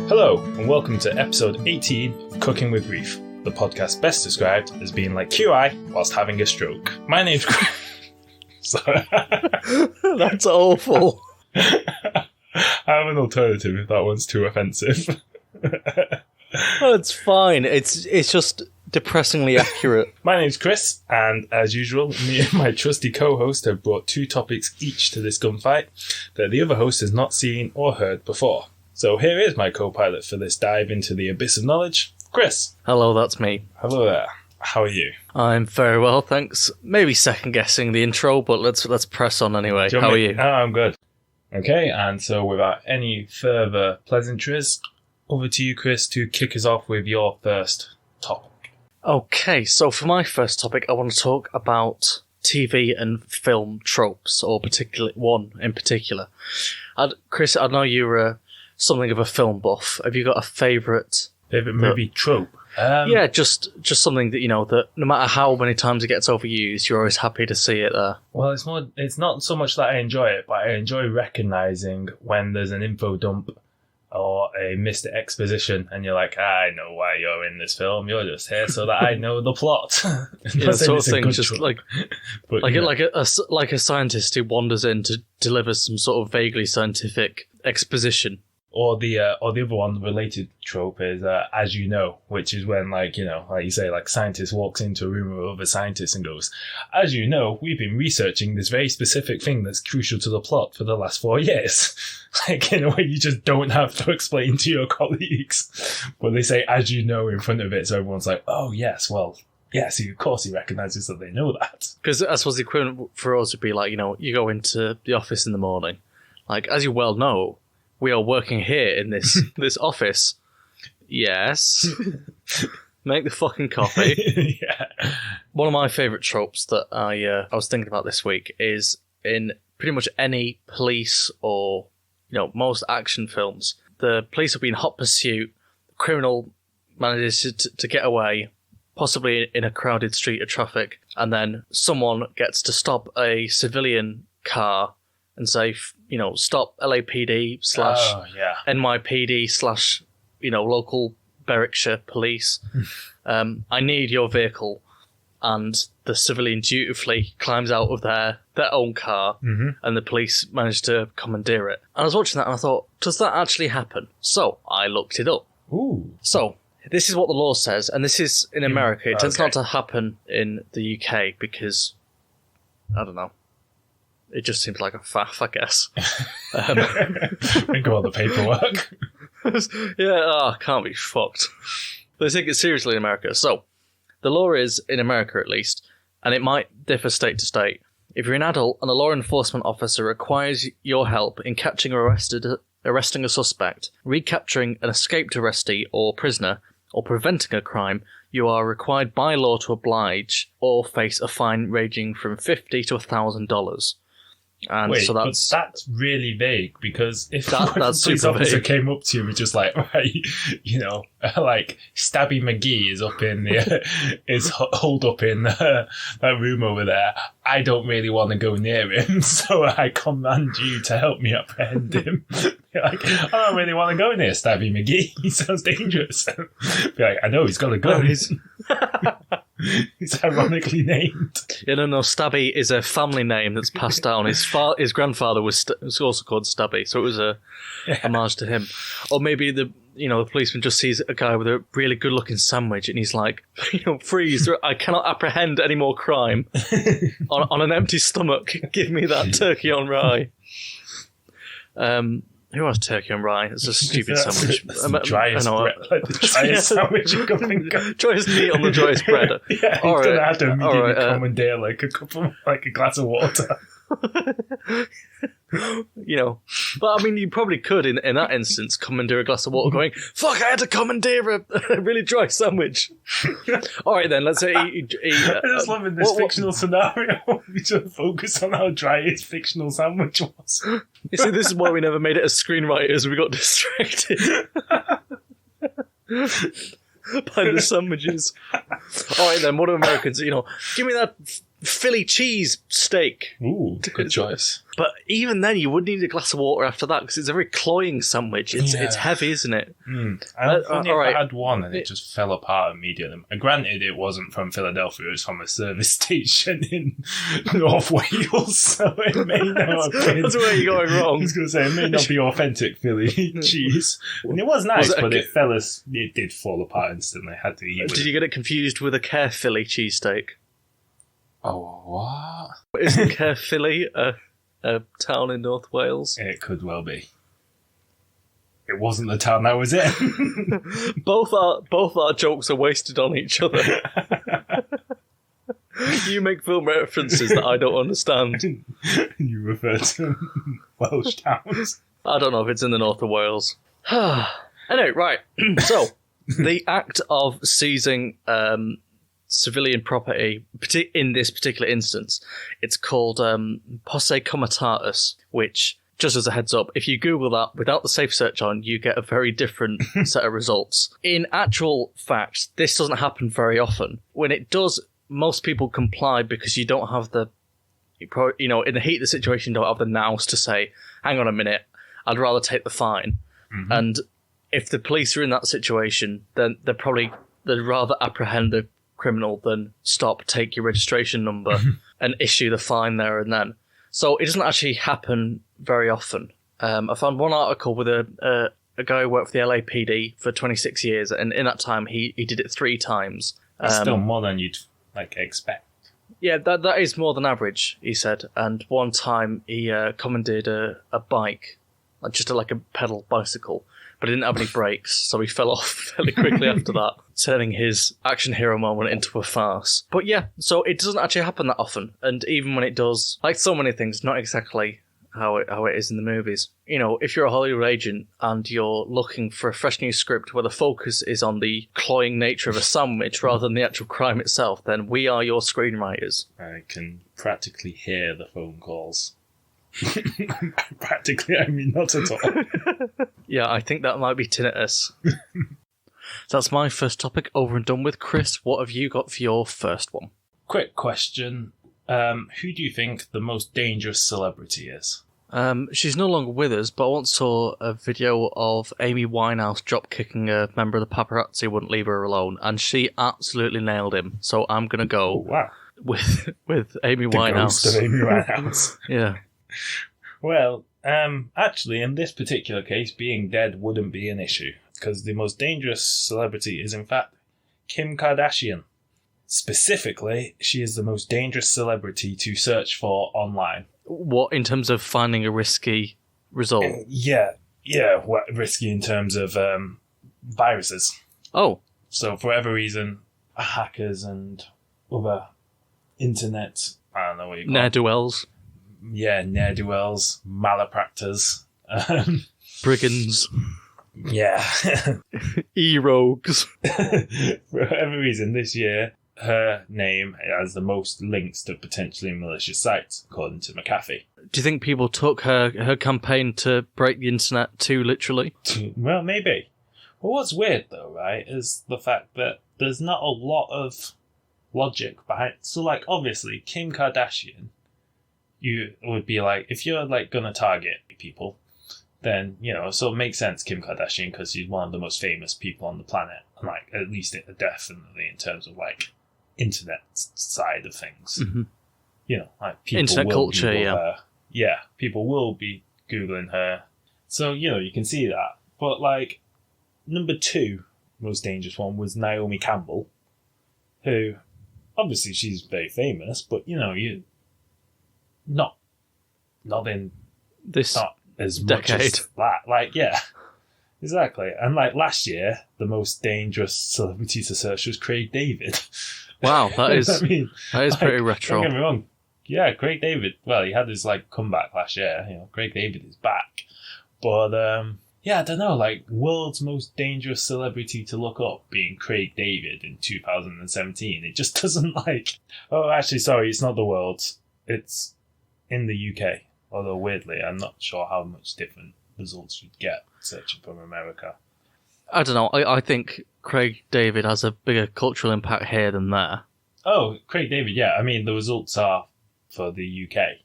Hello, and welcome to episode 18 of Cooking with Grief, the podcast best described as being like QI whilst having a stroke. My name's Chris. Sorry. That's awful. I have an alternative if that one's too offensive. Oh, it's fine. It's just depressingly accurate. My name's Chris, and as usual, me and my trusty co-host have brought two topics each to this gunfight that the other host has not seen or heard before. So here is my co-pilot for this dive into the abyss of knowledge, Chris. Hello, that's me. Hello there. How are you? I'm very well, thanks. Maybe second guessing the intro, but let's press on anyway. How are you? Oh, I'm good. Okay, and so without any further pleasantries, over to you, Chris, to kick us off with your first topic. Okay, so for my first topic, I want to talk about TV and film tropes, or one in particular. Chris, I know you're something of a film buff. Have you got a favourite movie trope? Yeah, just something that, you know, that no matter how many times it gets overused, you're always happy to see it there. Well, it's not so much that I enjoy it, but I enjoy recognising when there's an info dump or a missed exposition, and you're like, I know why you're in this film. You're just here so that I know the plot. Yeah, sort of thing. Just trope. But, like a scientist who wanders in to deliver some sort of vaguely scientific exposition. Or the other one related trope is as you know, which is when, like you say, like scientist walks into a room with other scientists and goes, as you know, we've been researching this very specific thing that's crucial to the plot for the last 4 years. Like, in a way you just don't have to explain to your colleagues. But they say, as you know, in front of it, so everyone's like, oh yes, well, yes, of course he recognises that they know that. Because I suppose the equivalent for us would be like, you go into the office in the morning. Like, as you well know, we are working here in this office. Yes. Make the fucking coffee. Yeah. One of my favourite tropes that I was thinking about this week is in pretty much any police or, most action films, the police will be in hot pursuit, the criminal manages to get away, possibly in a crowded street of traffic, and then someone gets to stop a civilian car and say, stop LAPD / NYPD / local Berwickshire police. I need your vehicle. And the civilian dutifully climbs out of their own car, and the police manage to commandeer it. And I was watching that and I thought, does that actually happen? So I looked it up. Ooh. So this is what the law says, and this is in America. It tends not to happen in the UK because, I don't know. It just seems like a faff, I guess. Think about the paperwork. Can't be fucked. They take it seriously in America. So, the law is, in America at least, and it might differ state to state, if you're an adult and a law enforcement officer requires your help in catching or arresting a suspect, recapturing an escaped arrestee or prisoner, or preventing a crime, you are required by law to oblige or face a fine ranging from $50 to $1,000. And wait, so that's really vague, because if that's a police officer vague. came up to you and was just like, right, like Stabby McGee is up in is holed up in that room over there. I don't really want to go near him, so I command you to help me apprehend him. You're like, I don't really want to go near Stabby McGee. He sounds dangerous. Be like, I know he's got a gun. He's ironically named. Yeah, no, Stabby is a family name that's passed down. His grandfather was also called Stabby, so it was a homage to him. Or maybe the policeman just sees a guy with a really good-looking sandwich, and he's like, freeze! I cannot apprehend any more crime on an empty stomach. Give me that turkey on rye. Who has turkey on rye? It's a stupid sandwich. That's the driest bread. Like the driest sandwich you can think of. Driest meat on the driest bread. Yeah, he's going to have to immediately commandeer like a glass of water. But I mean, you probably could in that instance commandeer a glass of water going, fuck, I had to commandeer a really dry sandwich. Alright then, let's say I just love in this fictional scenario we just focus on how dry his fictional sandwich was. You see, this is why we never made it as screenwriters. We got distracted by the sandwiches. Alright then, what do Americans, give me that Philly cheese steak. Ooh, good choice. But even then, you would need a glass of water after that because it's a very cloying sandwich. It's heavy, isn't it? I've only ever had one and it just fell apart immediately. And granted, it wasn't from Philadelphia, it was from a service station in North Wales, so it may not have been... That's where you're going wrong. I was going to say, it may not be authentic Philly cheese. And it was nice, but it did fall apart instantly. I had to eat it. Did you get it confused with a Care Philly cheesesteak? Oh, what? Isn't Care Philly a town in North Wales? It could well be. It wasn't the town that was in. Both our jokes are wasted on each other. You make film references that I don't understand. You refer to Welsh towns. I don't know if it's in the north of Wales. Anyway, right. So, the act of seizing civilian property, in this particular instance, it's called posse comitatus, which, just as a heads up, if you Google that without the safe search on, you get a very different set of results. In actual fact, this doesn't happen very often. When it does, most people comply because you don't have in the heat of the situation, you don't have the nous to say, hang on a minute, I'd rather take the fine. Mm-hmm. And if the police are in that situation, then they'd rather apprehend the criminal than stop, take your registration number and issue the fine there and then. So it doesn't actually happen very often. I found one article with a guy who worked for the LAPD for 26 years, and in that time he did it 3 times. That's still more than you'd expect. Yeah, that is more than average, he said. And one time he commandeered a bike, just like a pedal bicycle, but it didn't have any brakes, so he fell off fairly quickly after that, turning his action hero moment into a farce. But yeah, so it doesn't actually happen that often, and even when it does, like so many things, not exactly how it is in the movies. You know, if you're a Hollywood agent and you're looking for a fresh new script where the focus is on the cloying nature of a sandwich rather than the actual crime itself, then we are your screenwriters. I can practically hear the phone calls. Practically, I mean not at all. Yeah, I think that might be tinnitus. So that's my first topic over and done with. Chris, what have you got for your first one? Quick question. Who do you think the most dangerous celebrity is? She's no longer with us, but I once saw a video of Amy Winehouse drop-kicking a member of the paparazzi who wouldn't leave her alone, and she absolutely nailed him. So I'm going to go with Amy Winehouse. The ghost of Amy Winehouse. Yeah. Well, actually, in this particular case, being dead wouldn't be an issue, because the most dangerous celebrity is, in fact, Kim Kardashian. Specifically, she is the most dangerous celebrity to search for online. What, in terms of finding a risky result? Yeah, risky in terms of viruses. Oh. So, for whatever reason, hackers and other internet, I don't know what you call ne'er-do-wells. Yeah, ne'er-do-wells, malaprators. Brigands. Yeah. E-rogues. For whatever reason, this year, her name has the most links to potentially malicious sites, according to McAfee. Do you think people took her campaign to break the internet too literally? Well, maybe. Well, what's weird, though, right, is the fact that there's not a lot of logic behind... So, like, obviously, Kim Kardashian, you would be like, if you're, like, gonna target people, then, you know, so it makes sense, Kim Kardashian, because she's one of the most famous people on the planet. And, like, at least definitely in terms of, like, internet side of things. Mm-hmm. You know, like, people internet will culture, Google yeah. her. Yeah, people will be Googling her. So, you know, you can see that. But, like, number 2 most dangerous one was Naomi Campbell, who, obviously she's very famous, but, you know, you not in this not as decade. Much as that. Like, yeah, exactly. And, like, last year, the most dangerous celebrity to search was Craig David. Wow, that is like, pretty retro. Don't get me wrong. Yeah, Craig David. Well, he had his, like, comeback last year. You know, Craig David is back. But, yeah, I don't know, like, world's most dangerous celebrity to look up being Craig David in 2017. It just doesn't, like... Oh, actually, sorry, it's not the world's. It's in the UK. Although, weirdly, I'm not sure how much different results you'd get searching from America. I don't know. I think Craig David has a bigger cultural impact here than there. Oh, Craig David, yeah. I mean, the results are for the UK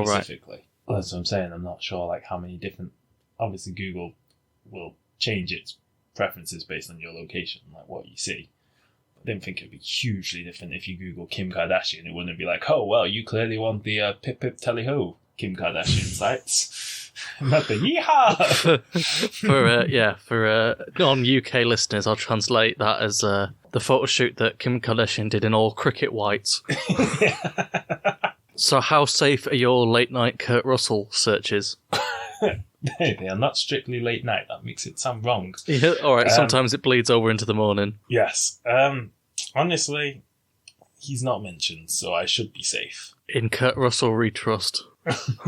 specifically. Right. That's what I'm saying. I'm not sure like how many different... Obviously, Google will change its preferences based on your location, like what you see. I didn't think it'd be hugely different if you Google Kim Kardashian. It wouldn't be like, oh, well, you clearly want the pip pip tally ho Kim Kardashian sites. Not the yeehaw! for non-UK listeners, I'll translate that as the photo shoot that Kim Kardashian did in all cricket whites. So how safe are your late-night Kurt Russell searches? They are not strictly late night. That makes it sound wrong. Yeah, all right. Sometimes it bleeds over into the morning. Yes. Honestly, he's not mentioned, so I should be safe. In Kurt Russell we trust.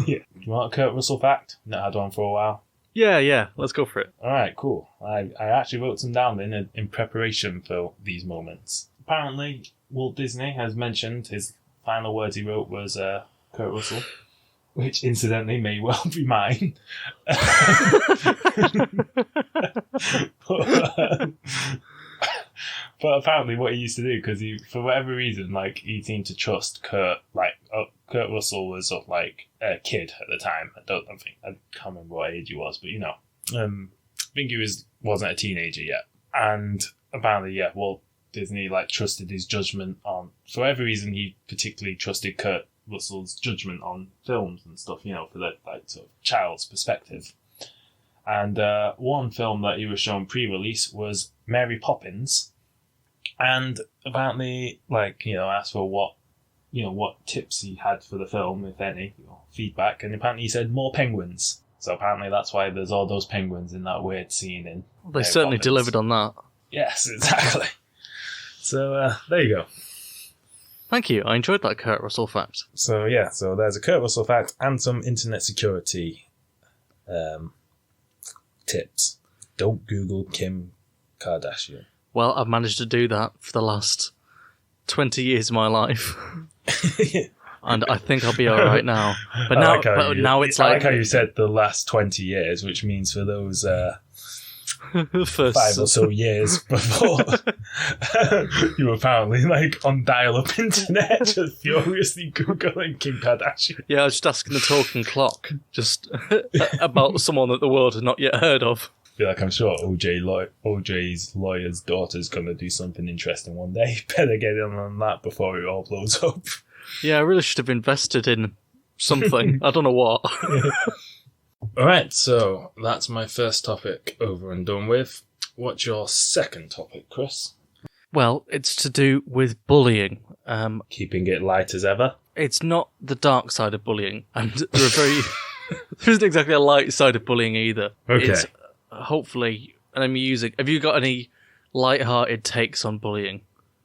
Yeah. You want a Kurt Russell fact? Not had one for a while. Yeah. Let's go for it. All right, cool. I actually wrote some down in preparation for these moments. Apparently, Walt Disney has mentioned his final words he wrote was Kurt Russell. Which, incidentally, may well be mine. But apparently what he used to do, because he, for whatever reason, like, he seemed to trust Kurt. Like, Kurt Russell was, like, a kid at the time. I can't remember what age he was, but, I think he wasn't a teenager yet. And apparently, yeah, Walt Disney, like, trusted his judgment on... For whatever reason, he particularly trusted Kurt Russell's judgment on films and stuff, for the like sort of child's perspective. And one film that he was shown pre-release was Mary Poppins, and apparently, asked for what tips he had for the film, if any, feedback, and apparently he said more penguins. So apparently that's why there's all those penguins in that weird scene in. They Mary certainly Poppins. Delivered on that. Yes, exactly. So there you go. Thank you. I enjoyed that Kurt Russell fact. So there's a Kurt Russell fact and some internet security tips. Don't Google Kim Kardashian. Well, I've managed to do that for the last 20 years of my life. And I think I'll be all right now. But now it's like... I like how you said the last 20 years, which means for those... First 5 or so years before you were apparently on dial-up internet, just furiously Googling Kim Kardashian. Yeah, I was just asking the talking clock, just about someone that the world has not yet heard of. I feel like I'm sure OJ's lawyer's daughter's going to do something interesting one day. Better get in on that before it all blows up. Yeah, I really should have invested in something. I don't know what. Alright, so that's my first topic over and done with. What's your second topic, Chris? Well, it's to do with bullying. Keeping it light as ever? It's not the dark side of bullying, and there isn't exactly a light side of bullying either. Okay. It's hopefully an amusing... Have you got any light-hearted takes on bullying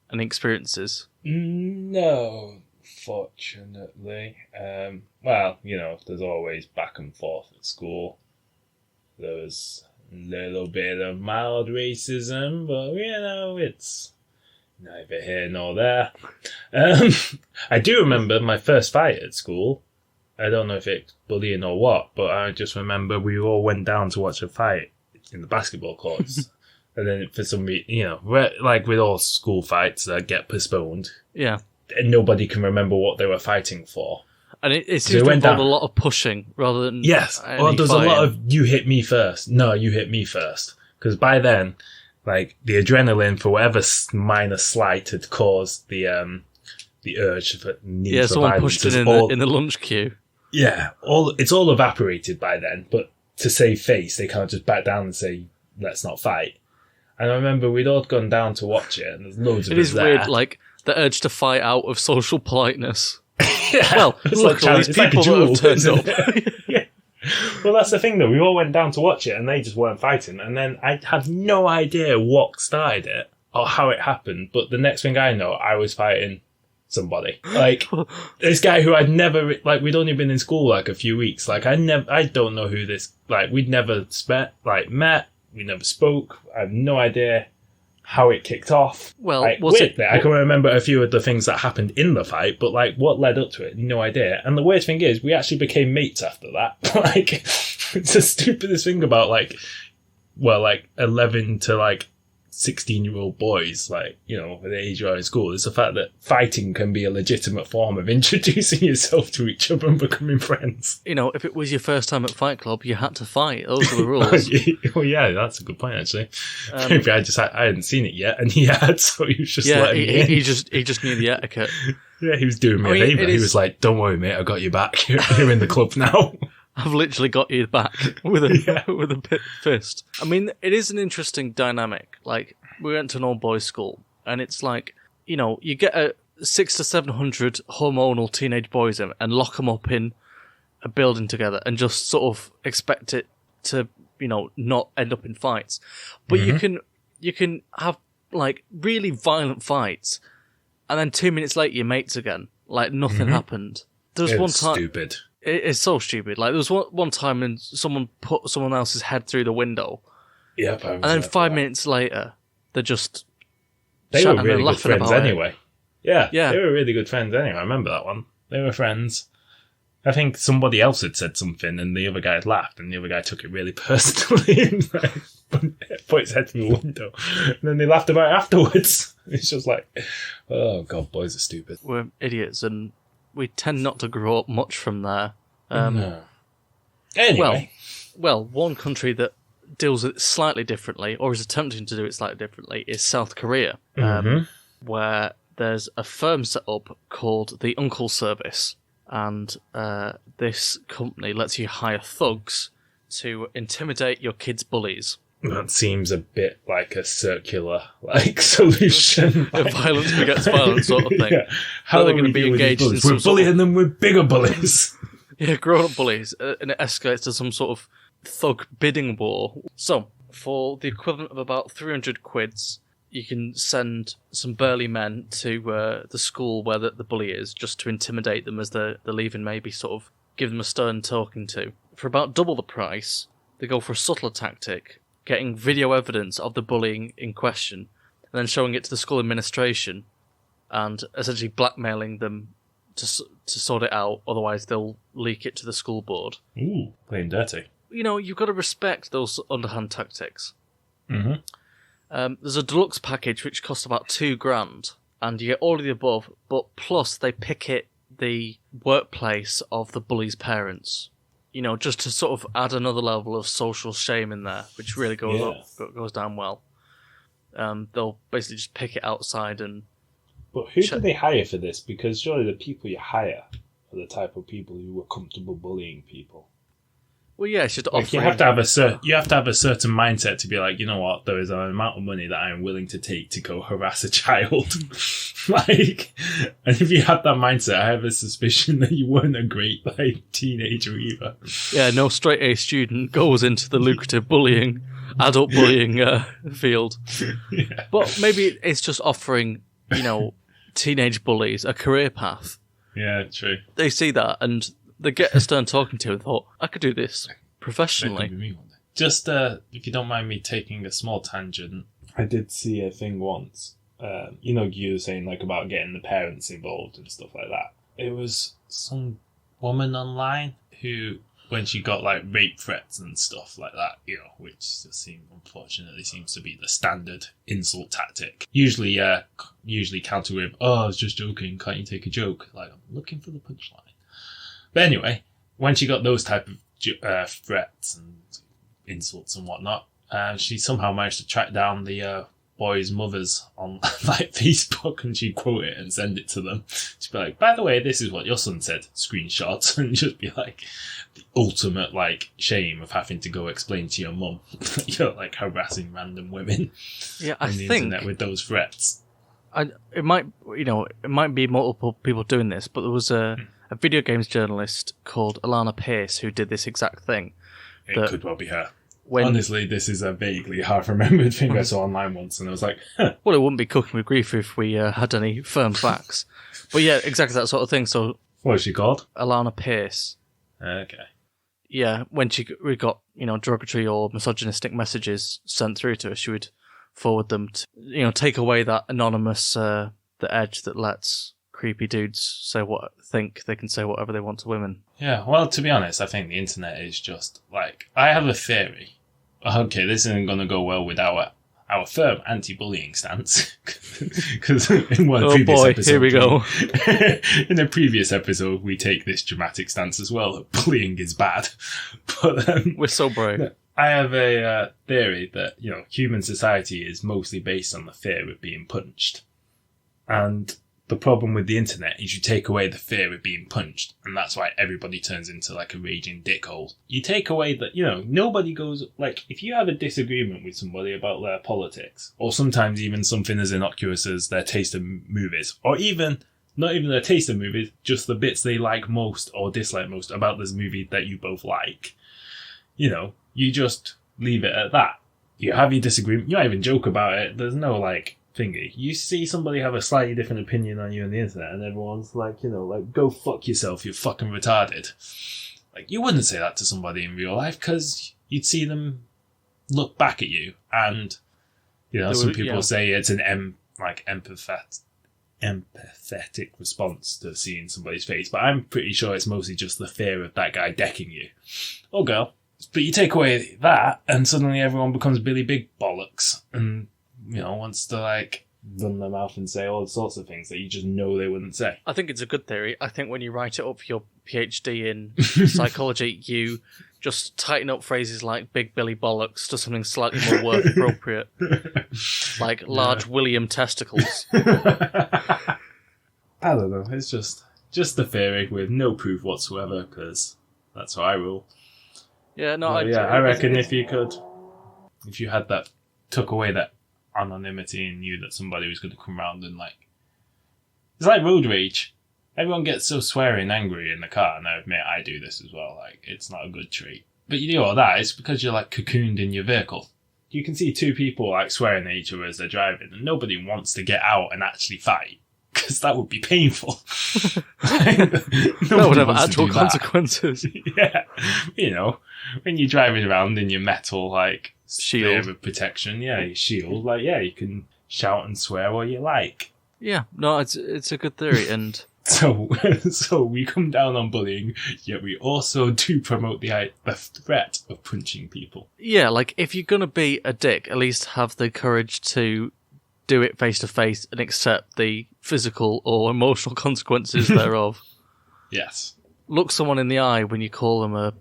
and experiences? No, fortunately. Well, there's always back and forth at school. There was a little bit of mild racism, but, it's neither here nor there. I do remember my first fight at school. I don't know if it's bullying or what, but I just remember we all went down to watch a fight in the basketball courts. And then for some reason, like with all school fights that get postponed. Yeah. And nobody can remember what they were fighting for. And it seems to involve a lot of pushing rather than... Yes. Well, there's a lot of you hit me first. No, you hit me first. Because by then, the adrenaline for whatever minor slight had caused the urge for need for violence. Someone pushed it in the lunch queue. Yeah. It's all evaporated by then. But to save face, they can't just back down and say, let's not fight. And I remember we'd all gone down to watch it, and there's loads of us there. It is weird, the urge to fight out of social politeness. Yeah, well, look, all these people that have turned up. Yeah. Well, that's the thing, though. We all went down to watch it, and they just weren't fighting. And then I have no idea what started it or how it happened. But the next thing I know, I was fighting somebody. This guy who I'd never... we'd only been in school, a few weeks. I don't know who this... we'd never met. We never spoke. I have no idea how it kicked off. Well, I can remember a few of the things that happened in the fight, but what led up to it, no idea. And the weird thing is, we actually became mates after that. It's the stupidest thing about 11 to 16-year-old boys, like, you know, at the age you are in school, is the fact that fighting can be a legitimate form of introducing yourself to each other and becoming friends. You know, if it was your first time at Fight Club, you had to fight. Those were the rules. Oh, yeah, that's a good point, actually. Maybe I hadn't seen it yet, and he had, so he was just letting me in. He just knew the etiquette. Yeah, he was doing me a favour. He was like, don't worry, mate, I got your back. You're in the club now. I've literally got you back with a fist. I mean, it is an interesting dynamic. Like, we went to an all-boys school, and it's like, you know, you get 600 to 700 hormonal teenage boys in and lock them up in a building together and just sort of expect it to, you know, not end up in fights. But you can have, like, really violent fights, and then 2 minutes later you're mates again. Like, nothing happened. There was one time... stupid. It's so stupid. Like, there was one time when someone put someone else's head through the window. Yep. And then 5 minutes later, they're just They were really good friends anyway. Yeah. Yeah. They were really good friends anyway. I remember that one. They were friends. I think somebody else had said something and the other guy had laughed and the other guy took it really personally and put his head through the window. And then they laughed about it afterwards. It's just like, oh, God, boys are stupid. We're idiots and we tend not to grow up much from there. No. Anyway. Well, one country that deals with it slightly differently, or is attempting to do it slightly differently, is South Korea, where there's a firm set up called the Uncle Service, and this company lets you hire thugs to intimidate your kids' bullies. That seems a bit like a circular solution. Violence begets violence sort of thing. Yeah. How are they going to be engaged in We're bullying them with bigger bullies. Yeah, grown-up bullies. And it escalates to some sort of thug bidding war. So, for the equivalent of about 300 quids, you can send some burly men to the school where the bully is, just to intimidate them as they're leaving, maybe sort of give them a stern talking to. For about double the price, they go for a subtler tactic, getting video evidence of the bullying in question, and then showing it to the school administration, and essentially blackmailing them to sort it out, otherwise they'll leak it to the school board. Ooh, plain dirty. You know, you've got to respect those underhand tactics. Mm-hmm. There's a deluxe package which costs about $2,000, and you get all of the above, but plus they picket the workplace of the bully's parents. You know, just to sort of add another level of social shame in there, which really goes down well. They'll basically just pick it outside and... But who do they hire for this? Because surely the people you hire are the type of people who are comfortable bullying people. Well, yeah, it should offer... You have to have a certain mindset to be like, you know what, there is an amount of money that I am willing to take to go harass a child. And if you had that mindset, I have a suspicion that you weren't a great teenager either. Yeah, no straight A student goes into the lucrative adult bullying field. Yeah. But maybe it's just offering, you know, teenage bullies a career path. Yeah, true. They see that and they get a stern talking to and thought, I could do this professionally. Just, if you don't mind me taking a small tangent, I did see a thing once. You know, you were saying about getting the parents involved and stuff like that. It was some woman online who, when she got rape threats and stuff like that, you know, which just unfortunately seems to be the standard insult tactic. Usually counter with, "Oh, I was just joking. Can't you take a joke?" I'm looking for the punchline. But anyway, when she got those type of threats and insults and whatnot, she somehow managed to track down the boys' mothers on Facebook, and she'd quote it and send it to them. She'd be like, "By the way, this is what your son said," screenshots, and just be the ultimate shame of having to go explain to your mum you're harassing random women on the internet with those threats. It might be multiple people doing this, but there was a video games journalist called Alana Pierce who did this exact thing. It could well be her. Honestly, this is a vaguely half-remembered thing I saw online once, and I was like, huh. Well, it wouldn't be cooking with grief if we had any firm facts. But yeah, exactly that sort of thing. So, what was she called? Alana Pierce. Okay. Yeah, when we got, derogatory or misogynistic messages sent through to her, she would forward them to, take away that anonymous, the edge that lets creepy dudes think they can say whatever they want to women. Yeah, well, to be honest, I think the internet is just I have a theory. Okay, this isn't going to go well with our our firm anti-bullying stance, because in one previous episode, here we go. In a previous episode, we take this dramatic stance as well, that bullying is bad. But we're so brave. I have a theory that, human society is mostly based on the fear of being punched. And the problem with the internet is you take away the fear of being punched, and that's why everybody turns into like a raging dickhole. You take away that, nobody goes, like, if you have a disagreement with somebody about their politics, or sometimes even something as innocuous as their taste of movies, or even, not even their taste of movies, just the bits they like most or dislike most about this movie that you both like, you just leave it at that. You have your disagreement, you don't even joke about it, there's no, like, thingy. You see somebody have a slightly different opinion on you on the internet and everyone's like, go fuck yourself, you're fucking retarded. Like, you wouldn't say that to somebody in real life because you'd see them look back at you and, some people say it's an empathetic response to seeing somebody's face, but I'm pretty sure it's mostly just the fear of that guy decking you. Or girl. But you take away that and suddenly everyone becomes Billy Big Bollocks and wants to, like, run their mouth and say all sorts of things that you just know they wouldn't say. I think it's a good theory. I think when you write it up for your PhD in psychology, you just tighten up phrases like Big Billy Bollocks to something slightly more work appropriate. Like large William Testicles. I don't know. It's just a theory with no proof whatsoever, because that's how I rule. Yeah, no, I reckon if you had that, took away that anonymity and knew that somebody was going to come around and, like, it's like road rage. Everyone gets so swearing angry in the car, and I admit I do this as well. Like, it's not a good trait. But you do all that, it's because you're, like, cocooned in your vehicle. You can see two people, like, swearing at each other as they're driving, and nobody wants to get out and actually fight, because that would be painful. That would have actual consequences. Yeah. When you're driving around in your metal, like, shield of protection, your shield, like, you can shout and swear all you like. Yeah, no, it's a good theory, and so we come down on bullying, yet we also do promote the threat of punching people. Yeah, like, if you're gonna be a dick, at least have the courage to do it face to face and accept the physical or emotional consequences thereof. Yes. Look someone in the eye when you call them a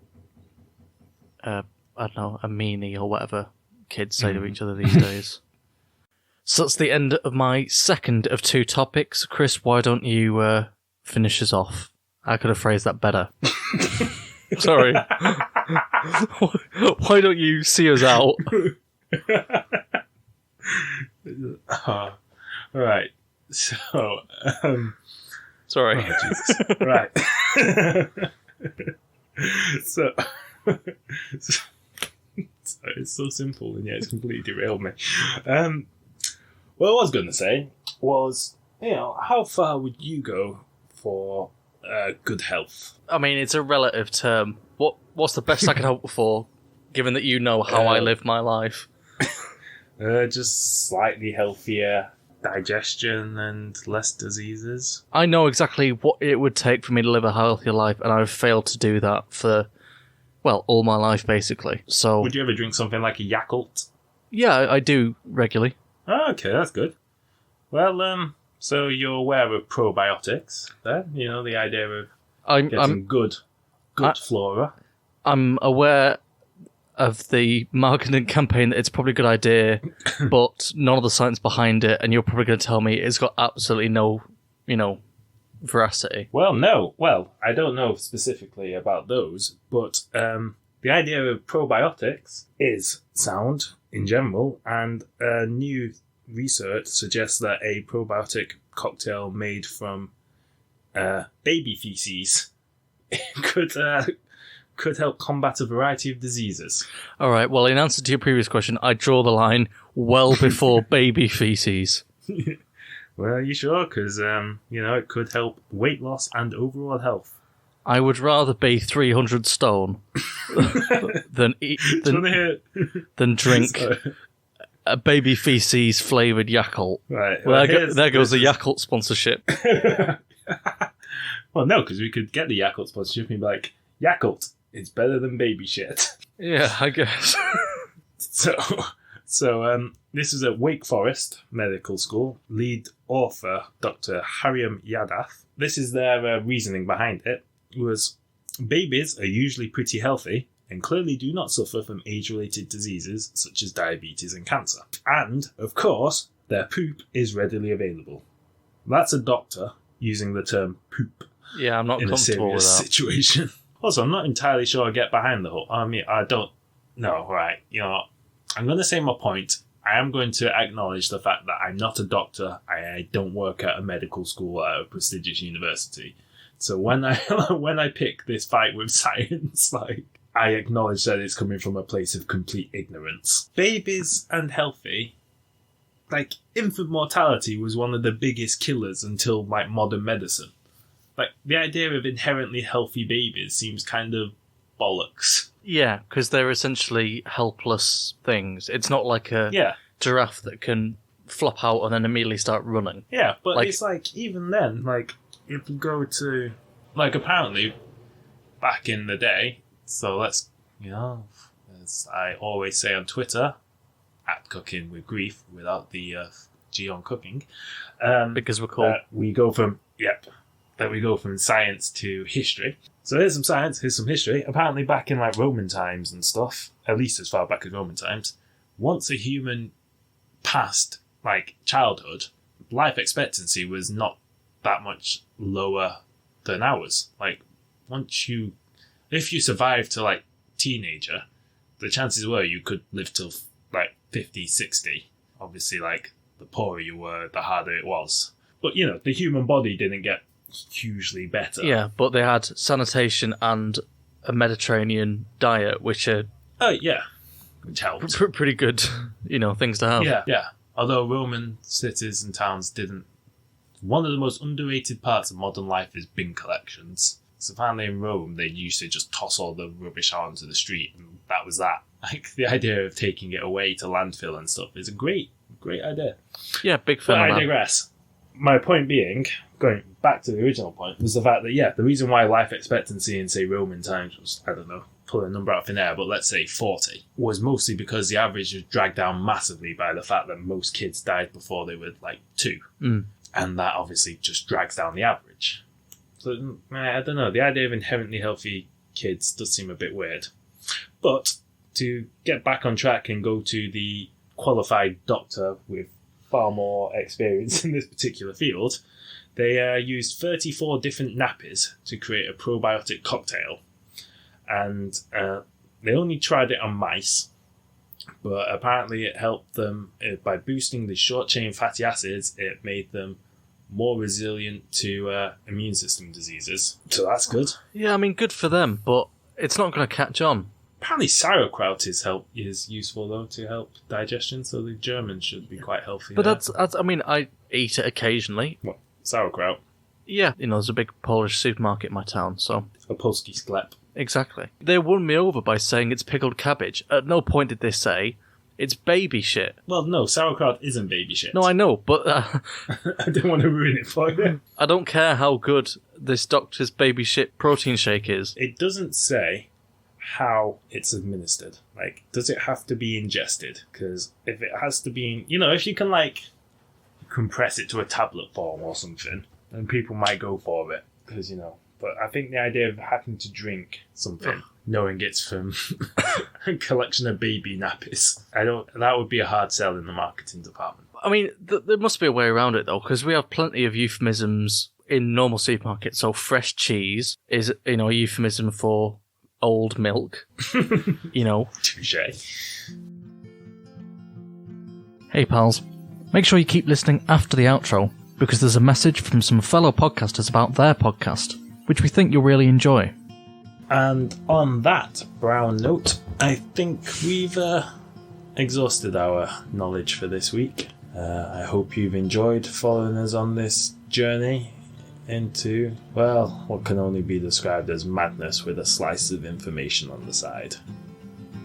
meanie or whatever kids say to each other these days. So that's the end of my second of two topics. Chris, why don't you finish us off? I could have phrased that better. Sorry. Why don't you see us out? Right. So, sorry. Oh, Jesus. Right. So, it's so simple, and yet it's completely derailed me. What I was going to say was, how far would you go for good health? I mean, it's a relative term. What's the best I can hope for, given that you know how I live my life? Just slightly healthier digestion and less diseases. I know exactly what it would take for me to live a healthier life, and I've failed to do that for, all my life, basically. So, would you ever drink something like a Yakult? Yeah, I do regularly. Oh, okay, that's good. Well, so you're aware of probiotics, then? The idea of getting good flora. I'm aware of the marketing campaign that it's probably a good idea, but none of the science behind it, and you're probably going to tell me it's got absolutely no, veracity. Well, no. Well, I don't know specifically about those, but the idea of probiotics is sound in general, and new research suggests that a probiotic cocktail made from baby feces could help combat a variety of diseases. All right, well, in answer to your previous question, I draw the line well before baby feces. Well, are you sure? Because, it could help weight loss and overall health. I would rather be 300 stone than drink a baby feces flavoured Yakult. Right. Well, there goes the Yakult sponsorship. Well, no, because we could get the Yakult sponsorship and be like, Yakult, it's better than baby shit. Yeah, I guess. So So this is at Wake Forest Medical School. Lead author, Dr. Hariam Yadav. This is their reasoning behind it. Was babies are usually pretty healthy and clearly do not suffer from age-related diseases such as diabetes and cancer. And, of course, their poop is readily available. That's a doctor using the term poop. Yeah, I'm not in a comfortable with serious that. situation. Also, I'm not entirely sure I get behind the whole... I mean, I don't... No, right. You know, I'm going to say my point. I am going to acknowledge the fact that I'm not a doctor. I don't work at a medical school at a prestigious university. So when I pick this fight with science, like, I acknowledge that it's coming from a place of complete ignorance. Babies and healthy... Like, infant mortality was one of the biggest killers until, like, modern medicine. Like, the idea of inherently healthy babies seems kind of bollocks. Yeah, because they're essentially helpless things. It's not like a giraffe that can flop out and then immediately start running. Yeah, but it's like, even then, like, if you go to... Like, apparently, back in the day, so let's, you know, as I always say on Twitter... at Cooking with Grief without the G on cooking. Because we're called... we go from science to history. So here's some science, here's some history. Apparently back in like Roman times and stuff, at least as far back as Roman times, once a human passed like childhood, life expectancy was not that much lower than ours. Like if you survived to like teenager, the chances were you could live till like 50, 60. Obviously, like, the poorer you were, the harder it was. But, you know, the human body didn't get hugely better. Yeah, but they had sanitation and a Mediterranean diet, which are... which helped. Pretty good, you know, things to have. Yeah. Although Roman cities and towns didn't... One of the most underrated parts of modern life is bin collections. So apparently in Rome, they used to just toss all the rubbish out onto the street, and that was that. Like, the idea of taking it away to landfill and stuff is a great idea. Yeah, big fan. But I digress. My point being, going back to the original point, was the fact that, the reason why life expectancy in, say, Roman times was, I don't know, pull a number out of thin air, but let's say 40, was mostly because the average was dragged down massively by the fact that most kids died before they were, like, 2. Mm. And that obviously just drags down the average. So, I don't know, the idea of inherently healthy kids does seem a bit weird. But... to get back on track and go to the qualified doctor with far more experience in this particular field, they used 34 different nappies to create a probiotic cocktail. And they only tried it on mice, but apparently it helped them by boosting the short-chain fatty acids. It made them more resilient to immune system diseases. So that's good. Yeah, I mean, good for them, but it's not going to catch on. Apparently sauerkraut is useful, though, to help digestion, so the Germans should be quite healthy. But that's I mean, I eat it occasionally. What, sauerkraut? Yeah, you know, there's a big Polish supermarket in my town, so... A Polski sklep. Exactly. They won me over by saying it's pickled cabbage. At no point did they say, it's baby shit. Well, no, sauerkraut isn't baby shit. No, I know, but... I don't want to ruin it for you. I don't care how good this doctor's baby shit protein shake is. It doesn't say... how it's administered. Like, does it have to be ingested? Because if it has to be, if you can, like, compress it to a tablet form or something, then people might go for it. Because, but I think the idea of having to drink something, knowing it's from a collection of baby nappies, that would be a hard sell in the marketing department. I mean, there must be a way around it, though, because we have plenty of euphemisms in normal supermarkets. So fresh cheese is, a euphemism for old milk, Touché. Hey pals, make sure you keep listening after the outro, because there's a message from some fellow podcasters about their podcast, which we think you'll really enjoy. And on that brown note, I think we've exhausted our knowledge for this week. I hope you've enjoyed following us on this journey into, what can only be described as madness with a slice of information on the side.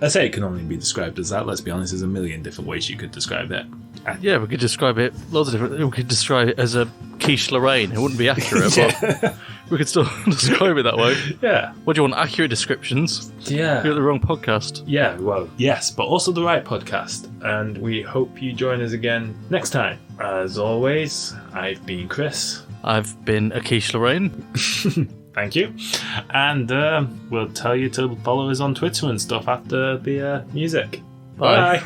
I say it can only be described as that, let's be honest, there's a million different ways you could describe it. Yeah, we could describe it loads of different... We could describe it as a quiche Lorraine. It wouldn't be accurate, but... We could still describe it that way. Yeah. What do you want? Accurate descriptions? Yeah. You're at the wrong podcast. Yeah, well, yes, but also the right podcast. And we hope you join us again next time. As always, I've been Chris. I've been Akish Lorraine. Thank you. And we'll tell you to follow us on Twitter and stuff after the music. Bye. Bye.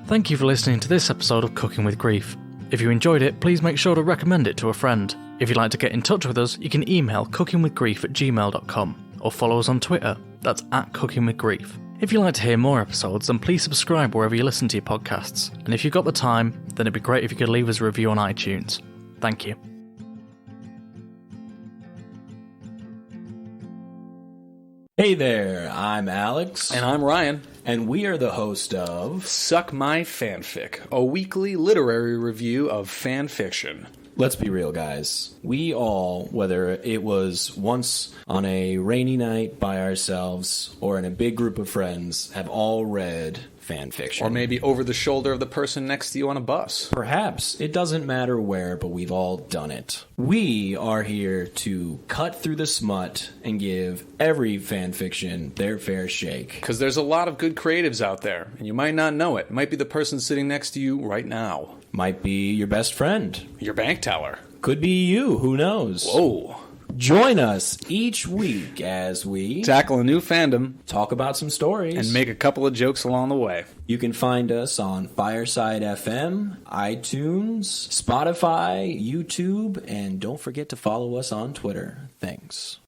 Thank you for listening to this episode of Cooking with Grief. If you enjoyed it, please make sure to recommend it to a friend. If you'd like to get in touch with us, you can email cookingwithgrief@gmail.com or follow us on Twitter. That's @cookingwithgrief. If you'd like to hear more episodes, then please subscribe wherever you listen to your podcasts. And if you've got the time, then it'd be great if you could leave us a review on iTunes. Thank you. Hey there, I'm Alex. And I'm Ryan. And we are the host of Suck My Fanfic, a weekly literary review of fan fiction. Let's be real, guys. We all, whether it was once on a rainy night by ourselves or in a big group of friends, have all read fan fiction. Or maybe over the shoulder of the person next to you on a bus. Perhaps. It doesn't matter where, but we've all done it. We are here to cut through the smut and give every fan fiction their fair shake. Because there's a lot of good creatives out there, and you might not know it. It might be the person sitting next to you right now. Might be your best friend. Your bank teller. Could be you, who knows? Whoa. Join us each week as we tackle a new fandom, talk about some stories, and make a couple of jokes along the way. You can find us on Fireside FM, iTunes, Spotify, YouTube, and don't forget to follow us on Twitter. Thanks.